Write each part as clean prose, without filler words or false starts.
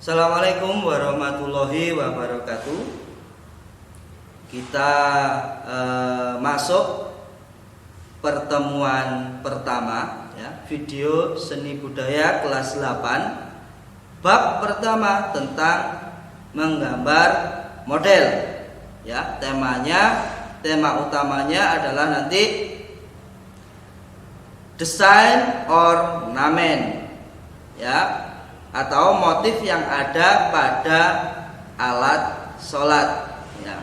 Assalamualaikum warahmatullahi wabarakatuh. Kita masuk pertemuan pertama ya, video seni budaya kelas 8. Bab pertama tentang menggambar model. Ya, tema utamanya adalah nanti desain ornamen. Ya, atau motif yang ada pada alat sholat ya.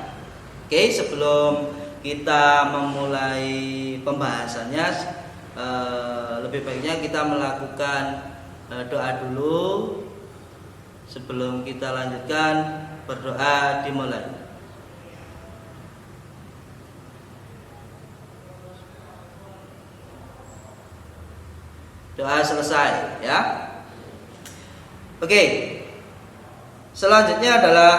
Oke, sebelum kita memulai pembahasannya, lebih baiknya kita melakukan doa dulu sebelum kita lanjutkan. Berdoa dimulai. Doa selesai ya. Oke, selanjutnya adalah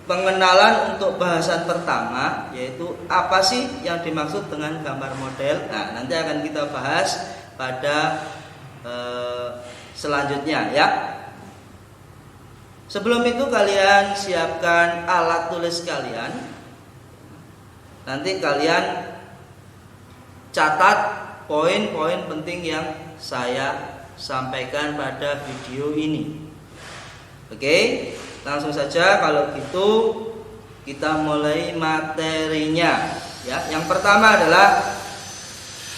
pengenalan untuk bahasan pertama, yaitu apa sih yang dimaksud dengan gambar model. Nah, nanti akan kita bahas pada selanjutnya ya. Sebelum itu kalian siapkan alat tulis kalian. Nanti kalian catat poin-poin penting yang saya sampaikan pada video ini. Oke, langsung saja kalau gitu kita mulai materinya ya. Yang pertama adalah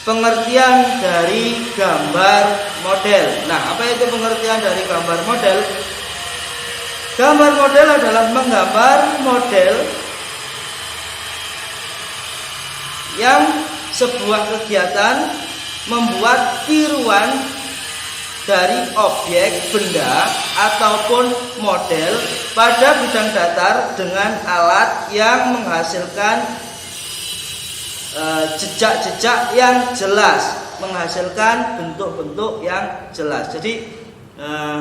pengertian dari gambar model. Nah, apa itu pengertian dari gambar model? Gambar model adalah menggambar model yang sebuah kegiatan membuat tiruan dari objek, benda, ataupun model pada bidang datar dengan alat yang menghasilkan jejak-jejak yang jelas, menghasilkan bentuk-bentuk yang jelas. Jadi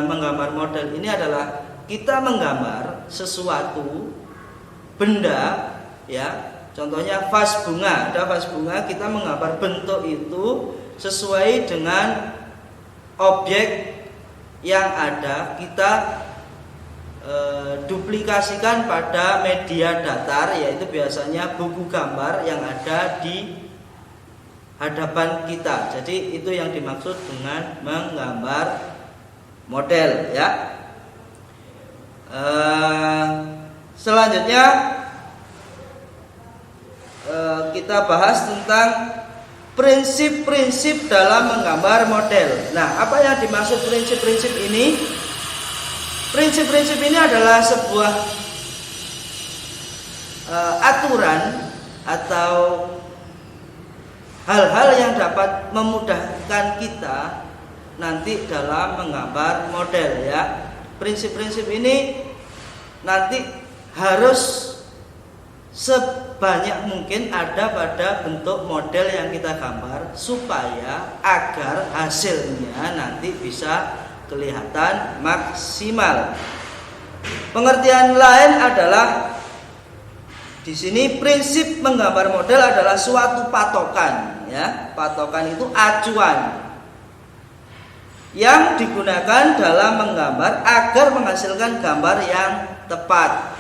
menggambar model ini adalah kita menggambar sesuatu benda ya. Contohnya vas bunga, ada vas bunga, kita menggambar bentuk itu sesuai dengan objek yang ada, kita duplikasikan pada media datar, yaitu biasanya buku gambar yang ada di hadapan kita. Jadi itu yang dimaksud dengan menggambar model ya. Selanjutnya kita bahas tentang prinsip-prinsip dalam menggambar model. Nah, apa yang dimaksud prinsip-prinsip ini? Prinsip-prinsip ini adalah sebuah aturan atau hal-hal yang dapat memudahkan kita nanti dalam menggambar model ya. Prinsip-prinsip ini nanti harus sebanyak mungkin ada pada bentuk model yang kita gambar, supaya agar hasilnya nanti bisa kelihatan maksimal. Pengertian lain adalah di sini prinsip menggambar model adalah suatu patokan ya. Patokan itu acuan yang digunakan dalam menggambar agar menghasilkan gambar yang tepat.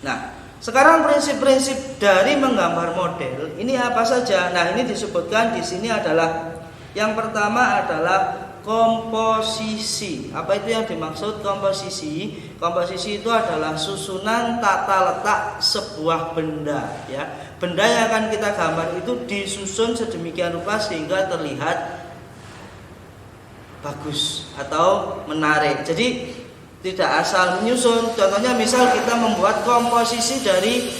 Nah, sekarang prinsip-prinsip dari menggambar model ini apa saja? Nah, ini disebutkan di sini adalah yang pertama adalah komposisi. Apa itu yang dimaksud komposisi? Komposisi itu adalah susunan tata letak sebuah benda ya. Benda yang akan kita gambar itu disusun sedemikian rupa sehingga terlihat bagus atau menarik. Jadi tidak asal menyusun. Contohnya misal kita membuat komposisi dari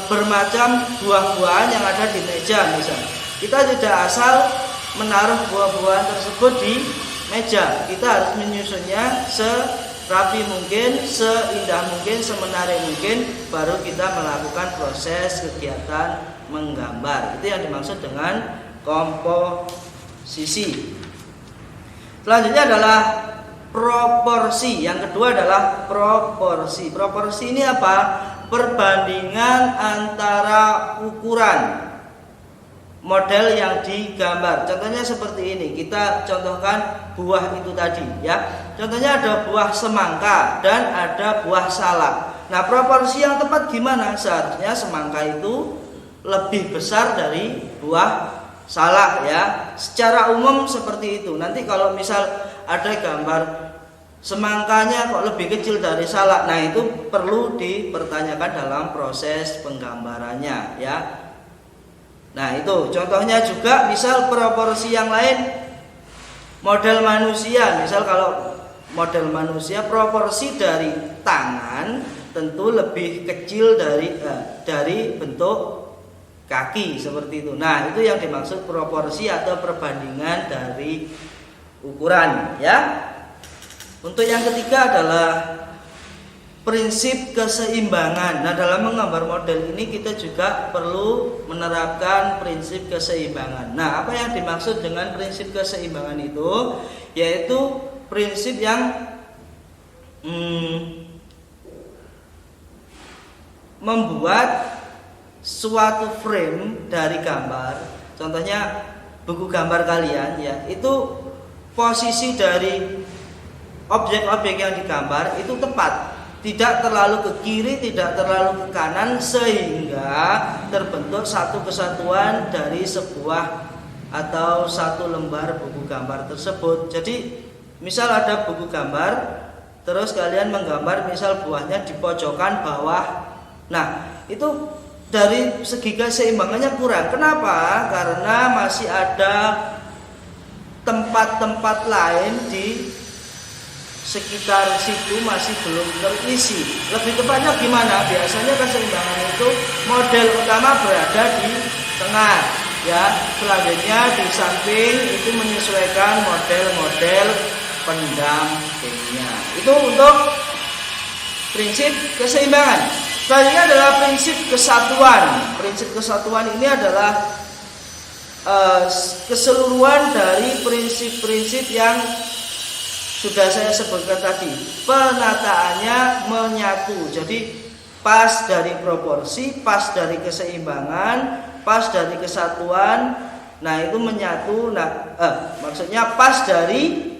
bermacam buah-buahan yang ada di meja misal. Kita tidak asal menaruh buah-buahan tersebut di meja. Kita harus menyusunnya serapi mungkin, seindah mungkin, semenarik mungkin, baru kita melakukan proses kegiatan menggambar. Itu yang dimaksud dengan komposisi. Selanjutnya adalah proporsi. Yang kedua adalah proporsi. Proporsi ini apa? Perbandingan antara ukuran model yang digambar. Contohnya seperti ini. Kita contohkan buah itu tadi ya. Contohnya ada buah semangka dan ada buah salak. Nah, proporsi yang tepat gimana? Seharusnya semangka itu lebih besar dari buah salak ya. Secara umum seperti itu. Nanti kalau misal ada gambar semangkanya kok lebih kecil dari salak, nah itu perlu dipertanyakan dalam proses penggambarannya ya. Nah itu contohnya juga, misal proporsi yang lain model manusia. Misal kalau model manusia, proporsi dari tangan tentu lebih kecil dari bentuk kaki seperti itu. Nah itu yang dimaksud proporsi atau perbandingan dari ukuran ya. Untuk yang ketiga adalah prinsip keseimbangan. Nah, dalam menggambar model ini kita juga perlu menerapkan prinsip keseimbangan. Nah, apa yang dimaksud dengan prinsip keseimbangan itu? Yaitu prinsip yang membuat suatu frame dari gambar. Contohnya buku gambar kalian ya, itu posisi dari objek-objek yang digambar itu tepat. Tidak terlalu ke kiri, tidak terlalu ke kanan, sehingga terbentuk satu kesatuan dari sebuah atau satu lembar buku gambar tersebut. Jadi misal ada buku gambar, terus kalian menggambar misal buahnya di pojokan bawah. Nah itu dari segi keseimbangannya kurang. Kenapa? Karena masih ada tempat-tempat lain di sekitar situ masih belum terisi. Lebih tepatnya gimana? Biasanya keseimbangan itu model utama berada di tengah ya. Selanjutnya di samping itu menyesuaikan model-model pendampingnya. Itu untuk prinsip keseimbangan. Selanjutnya adalah prinsip kesatuan. Prinsip kesatuan ini adalah keseluruhan dari prinsip-prinsip yang sudah saya sebutkan tadi. Penataannya menyatu. Jadi pas dari proporsi, pas dari keseimbangan, pas dari kesatuan. Nah itu menyatu. Nah maksudnya pas dari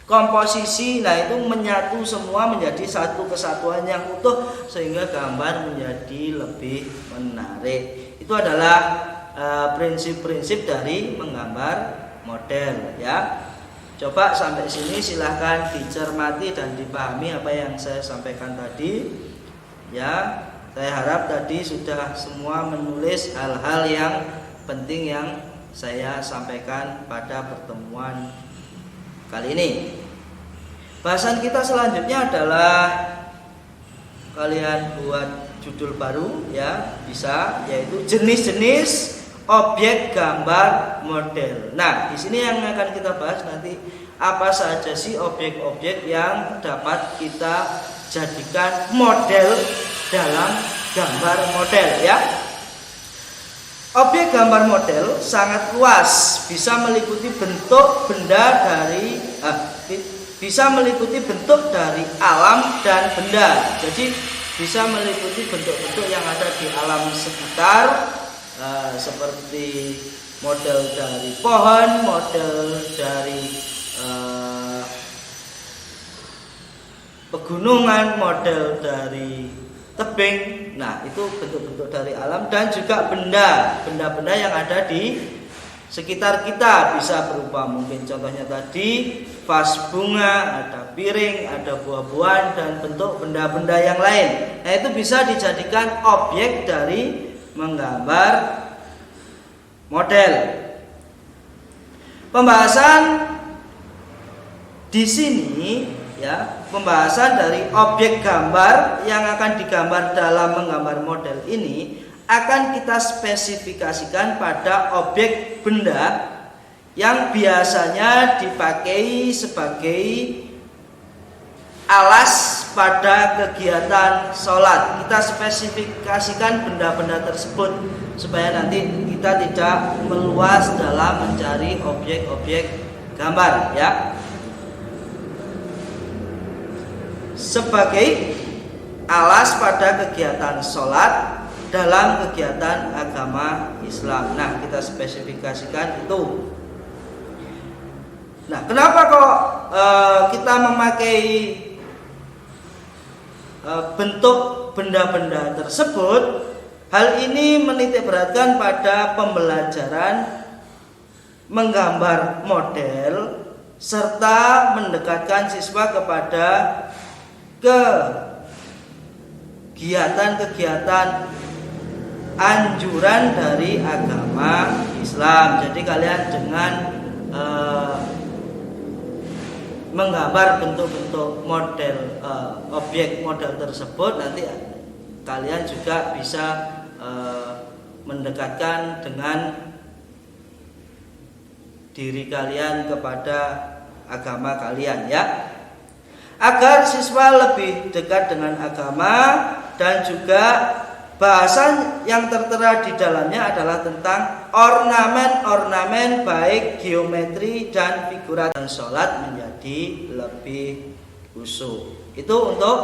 komposisi. Nah itu menyatu semua menjadi satu kesatuan yang utuh, sehingga gambar menjadi lebih menarik. Itu adalah prinsip-prinsip dari menggambar model ya. Coba sampai sini silahkan dicermati dan dipahami apa yang saya sampaikan tadi ya. Saya harap tadi sudah semua menulis hal-hal yang penting yang saya sampaikan pada pertemuan kali ini. Bahasan kita selanjutnya adalah kalian buat judul baru ya, bisa, yaitu jenis-jenis objek gambar model. Nah, di sini yang akan kita bahas nanti apa saja sih objek-objek yang dapat kita jadikan model dalam gambar model ya. Objek gambar model sangat luas, bisa meliputi bentuk benda dari bisa meliputi bentuk dari alam dan benda. Jadi bisa meliputi bentuk-bentuk yang ada di alam sekitar, seperti model dari pohon, model dari pegunungan, model dari tebing. Nah itu bentuk-bentuk dari alam, dan juga benda-benda yang ada di sekitar kita. Bisa berupa mungkin contohnya tadi vas bunga, ada piring, ada buah-buahan, dan bentuk benda-benda yang lain. Nah itu bisa dijadikan objek dari menggambar model. Pembahasan di sini ya, pembahasan dari objek gambar yang akan digambar dalam menggambar model ini akan kita spesifikasikan pada objek benda yang biasanya dipakai sebagai alas pada kegiatan sholat. Kita spesifikasikan benda-benda tersebut supaya nanti kita tidak meluas dalam mencari objek-objek gambar ya. Sebagai alas pada kegiatan sholat, dalam kegiatan agama Islam. Nah, kita spesifikasikan itu. Nah, kenapa kok kita memakai bentuk benda-benda tersebut? Hal ini menitik beratkan pada pembelajaran menggambar model serta mendekatkan siswa kepada kegiatan-kegiatan anjuran dari agama Islam. Jadi kalian dengan menggambar bentuk-bentuk model objek model tersebut, nanti kalian juga bisa mendekatkan dengan diri kalian kepada agama kalian, ya, agar siswa lebih dekat dengan agama. Dan juga bahasan yang tertera di dalamnya adalah tentang ornamen-ornamen baik geometri dan figurat, dan sholat menjadi lebih khusyuk. Itu untuk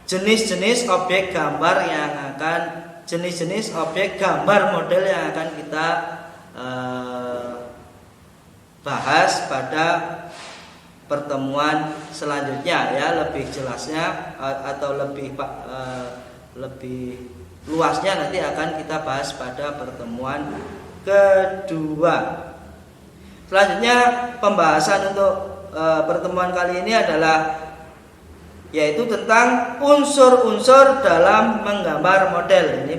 jenis-jenis objek gambar yang akan jenis-jenis objek gambar model yang akan kita bahas pada pertemuan selanjutnya, ya. Lebih jelasnya atau lebih luasnya nanti akan kita bahas pada pertemuan kedua. Selanjutnya pembahasan untuk pertemuan kali ini adalah yaitu tentang unsur-unsur dalam menggambar model. Ini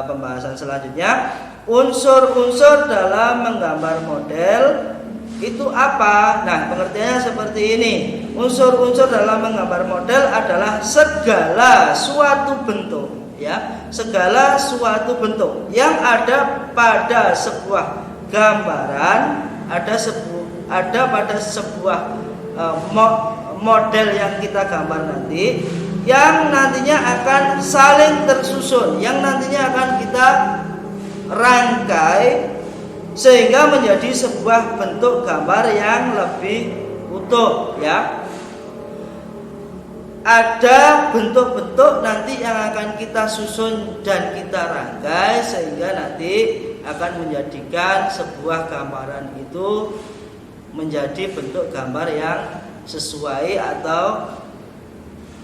pembahasan selanjutnya, unsur-unsur dalam menggambar model itu apa? Nah, pengertiannya seperti ini. Unsur-unsur dalam menggambar model adalah segala suatu bentuk, ya, segala suatu bentuk yang ada pada sebuah gambaran, ada pada sebuah model yang kita gambar nanti, yang nantinya akan saling tersusun, yang nantinya akan kita rangkai sehingga menjadi sebuah bentuk gambar yang lebih utuh, ya. Ada bentuk-bentuk nanti yang akan kita susun dan kita rangkai sehingga nanti akan menjadikan sebuah gambaran itu menjadi bentuk gambar yang sesuai atau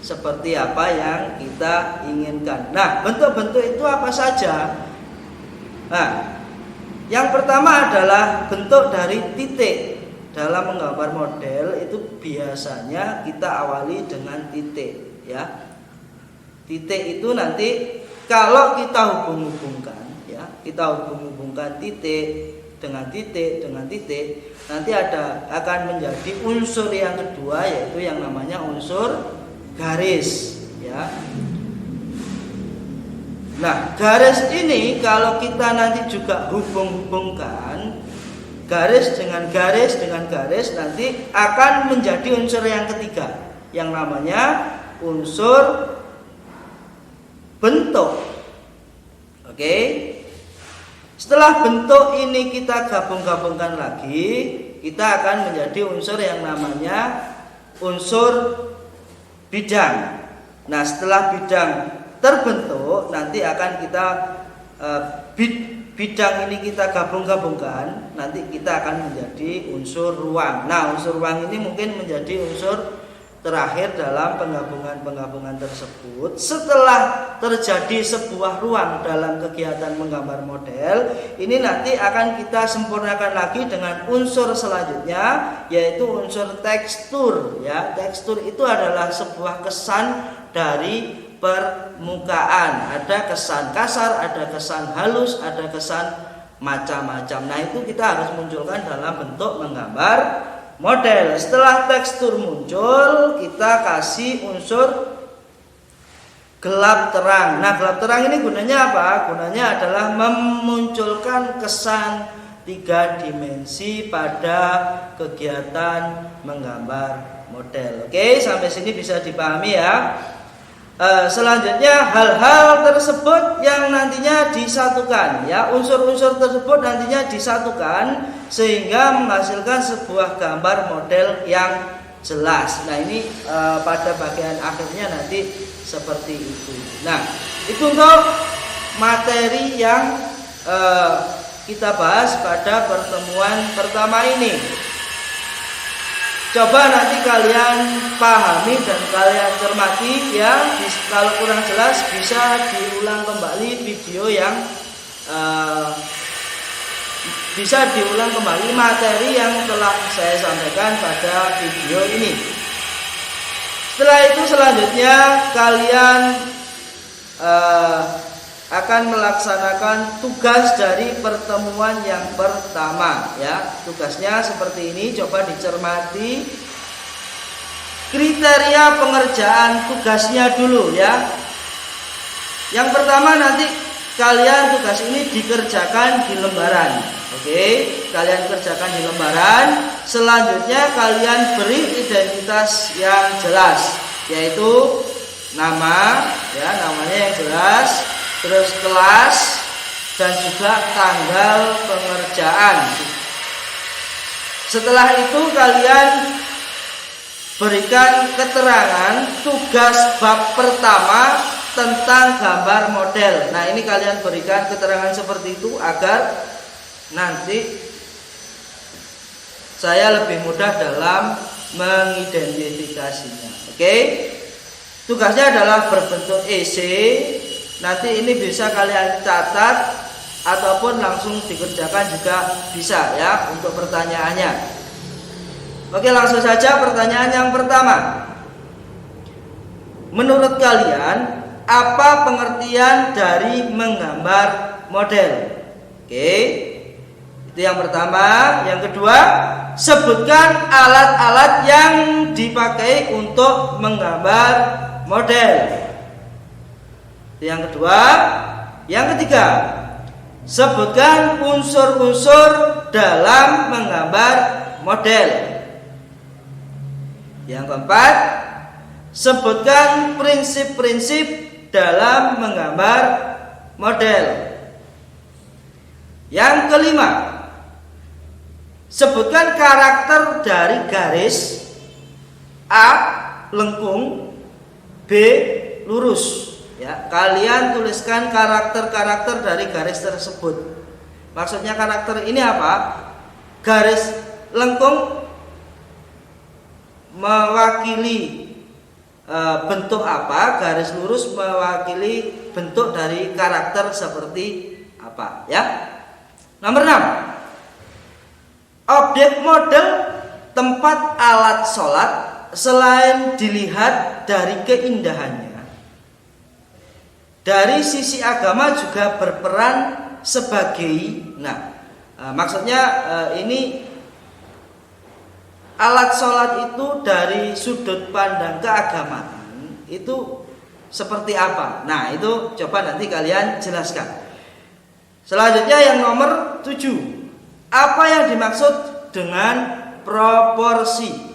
seperti apa yang kita inginkan. Nah, bentuk-bentuk itu apa saja? Nah, yang pertama adalah bentuk dari titik. Dalam menggambar model itu biasanya kita awali dengan titik, ya. Titik itu nanti kalau kita hubung-hubungkan, ya, kita hubung-hubungkan titik dengan titik dengan titik, nanti akan menjadi unsur yang kedua, yaitu yang namanya unsur garis, ya. Nah, garis ini kalau kita nanti juga hubung-hubungkan garis dengan garis dengan garis, nanti akan menjadi unsur yang ketiga, yang namanya unsur bentuk. Oke. Setelah bentuk ini kita gabung-gabungkan lagi, kita akan menjadi unsur yang namanya unsur bidang. Nah, setelah bidang terbentuk, nanti akan kita bidang ini kita gabung-gabungkan, nanti kita akan menjadi unsur ruang. Nah, unsur ruang ini mungkin menjadi unsur terakhir dalam penggabungan-penggabungan tersebut. Setelah terjadi sebuah ruang dalam kegiatan menggambar model, ini nanti akan kita sempurnakan lagi dengan unsur selanjutnya, yaitu unsur tekstur, ya. Tekstur itu adalah sebuah kesan dari permukaan. Ada kesan kasar, ada kesan halus, ada kesan macam-macam. Nah, itu kita harus munculkan dalam bentuk menggambar model. Setelah tekstur muncul, kita kasih unsur gelap terang. Nah, gelap terang ini gunanya apa? Gunanya adalah memunculkan kesan 3 dimensi pada kegiatan menggambar model. Oke, sampai sini bisa dipahami, ya. Selanjutnya hal-hal tersebut yang nantinya disatukan, ya, unsur-unsur tersebut nantinya disatukan sehingga menghasilkan sebuah gambar model yang jelas. Nah ini pada bagian akhirnya nanti seperti itu. Nah itu untuk materi yang kita bahas pada pertemuan pertama ini. Coba nanti kalian pahami dan kalian cermati ya. Kalau kurang jelas bisa diulang kembali video yang bisa diulang kembali materi yang telah saya sampaikan pada video ini. Setelah itu selanjutnya kalian akan melaksanakan tugas dari pertemuan yang pertama ya. Tugasnya seperti ini, coba dicermati kriteria pengerjaan tugasnya dulu ya. Yang pertama nanti kalian tugas ini dikerjakan di lembaran. Oke, kalian kerjakan di lembaran. Selanjutnya kalian beri identitas yang jelas, yaitu nama ya, namanya yang jelas, terus kelas dan juga tanggal pengerjaan. Setelah itu kalian berikan keterangan tugas bab pertama tentang gambar model. Nah ini kalian berikan keterangan seperti itu agar nanti saya lebih mudah dalam mengidentifikasinya. Oke, tugasnya adalah berbentuk esai. Nanti ini bisa kalian catat ataupun langsung dikerjakan juga bisa ya untuk pertanyaannya. Oke, langsung saja pertanyaan yang pertama. Menurut kalian apa pengertian dari menggambar model? Oke, itu yang pertama. Yang kedua, sebutkan alat-alat yang dipakai untuk menggambar model. Itu yang kedua. Yang ketiga, sebutkan unsur-unsur dalam menggambar model. Yang keempat, sebutkan prinsip-prinsip dalam menggambar model. Yang kelima, sebutkan karakter dari garis. A. Lengkung, B. Lurus. Ya, kalian tuliskan karakter-karakter dari garis tersebut. Maksudnya karakter ini apa? Garis lengkung mewakili bentuk apa? Garis lurus mewakili bentuk dari karakter seperti apa? Ya. Nomor 6. Objek model tempat alat sholat selain dilihat dari keindahannya, dari sisi agama juga berperan sebagai, maksudnya ini alat sholat itu dari sudut pandang keagamaan itu seperti apa? Nah itu coba nanti kalian jelaskan. Selanjutnya yang nomor 7, apa yang dimaksud dengan proporsi?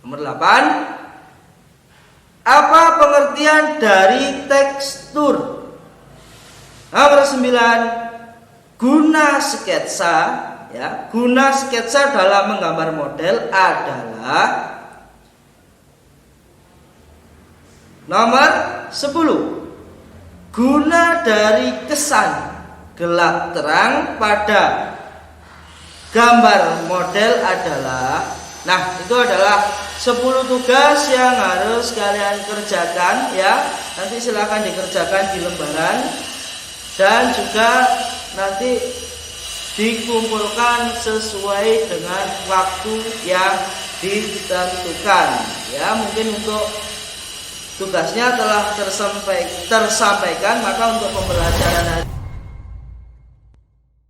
Nomor 8, apa pengertian dari tekstur? Nomor 9, guna sketsa. Ya, guna sketsa dalam menggambar model adalah. Nomor 10, guna dari kesan gelap terang pada gambar model adalah. Nah, itu adalah 10 tugas yang harus kalian kerjakan ya. Nanti silakan dikerjakan di lembaran dan juga nanti dikumpulkan sesuai dengan waktu yang ditentukan. Ya, mungkin untuk tugasnya telah tersampaikan, maka untuk pembelajaran